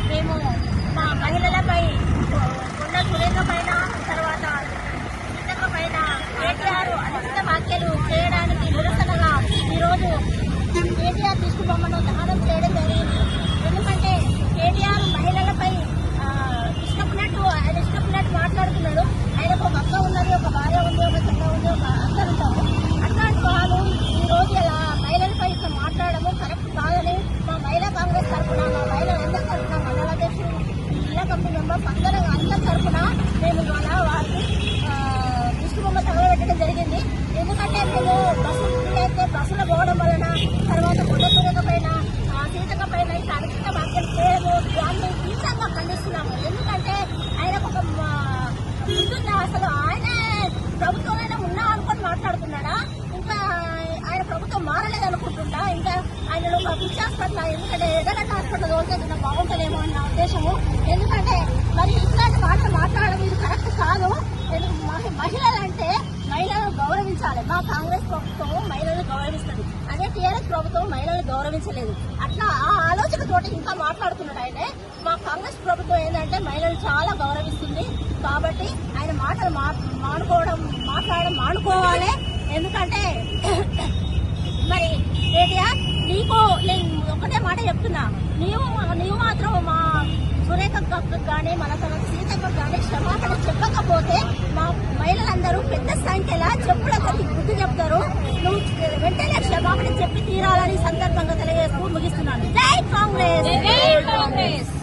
మేము మా మహిళలపై కొండ సురేఖ పైన తర్వాత సీతక్క పైన కేటీఆర్ అనుచిత వ్యాఖ్యలు చేయడానికి నిరసనగా ఈరోజు కేటీఆర్ తీసుకుపోమని దహనం చేయడం జరిగింది. ఎందుకంటే కేటీఆర్ మహిళలపై ఆయన ఇష్టపున్నట్టు మాట్లాడుతున్నాడు. ఆయనకు ఒక అక్క ఉన్నది, ఒక భార్య ఉంది, ఒక చెల్ల ఉంది, ఒక అక్కలు ఉంటారు. అట్లాంటి వాళ్ళు ఈ రోజు ఇలా మహిళలపై ఇట్లా మాట్లాడము కరెక్ట్ కాదని మా మహిళా కాంగ్రెస్ తరఫున, మా మహిళలందరి తరఫున, మండల అధ్యక్షులు, జిల్లా కమిటీ మెంబర్స్ అందరి తరఫున మేము ఇవాళ వారికి దిష్టిబొమ్మ తగలబెట్టడం జరిగింది. ఎందుకంటే మేము బస్సులో పోవడం వలన తర్వాత కొండ సురేఖ పైన సీతక పైన ఇట్లా అనుచిత వ్యాఖ్యలు చేయడము దాన్ని తీవ్రంగా ఖండిస్తున్నాము. ఎందుకంటే ఆయనకు ఒక ముందుగా అసలు ఆయన ప్రభుత్వంలోనే ఉన్నా అనుకుని మాట్లాడుతున్నాడా, ఇంకా ఆయన ప్రభుత్వం మారలేదు అనుకుంటుంటా, ఇంకా ఆయన ఒక పిచ్చి హాస్పిటల్, ఎందుకంటే ఏదైనా హాస్పిటల్ దోచేసిన బాగుంటుందేమో అన్న ఉద్దేశము. ఎందుకంటే మరి ఇట్లాంటి మాటలు మాట్లాడడం ఇది కరెక్ట్ కాదు. మహిళలంటే మహిళలను గౌరవించాలి. మా కాంగ్రెస్ ప్రభుత్వం మహిళలను గౌరవిస్తుంది, అదే టీఆర్ఎస్ ప్రభుత్వం మహిళలను గౌరవించలేదు. అట్లా ఆ ఆలోచనతోటి ఇంకా మాట్లాడుతున్నాడు ఆయన. మా కాంగ్రెస్ ప్రభుత్వం ఏంటంటే మహిళలు చాలా గౌరవిస్తుంది. కాబట్టి ఆయన మాటలు మాట్లాడడం మానుకోవాలి. ఎందుకంటే మరి కేటీఆర్ నీకు నేను ఒకటే మాట చెప్తున్నా, నీవు మాత్రం మా సురేఖకు కానీ మన తర్వాత సీతకు కానీ క్షమాపణ చెప్పకపోతే మా మహిళలందరూ పెద్ద సంఖ్యలో చెప్పులకు బుద్ధి చెప్తారు. నువ్వు వెంటనే క్షమాపణ చెప్పి తీరాలని సందర్భంగా తెలియజేస్తూ ముగిస్తున్నాను. జై కాంగ్రెస్.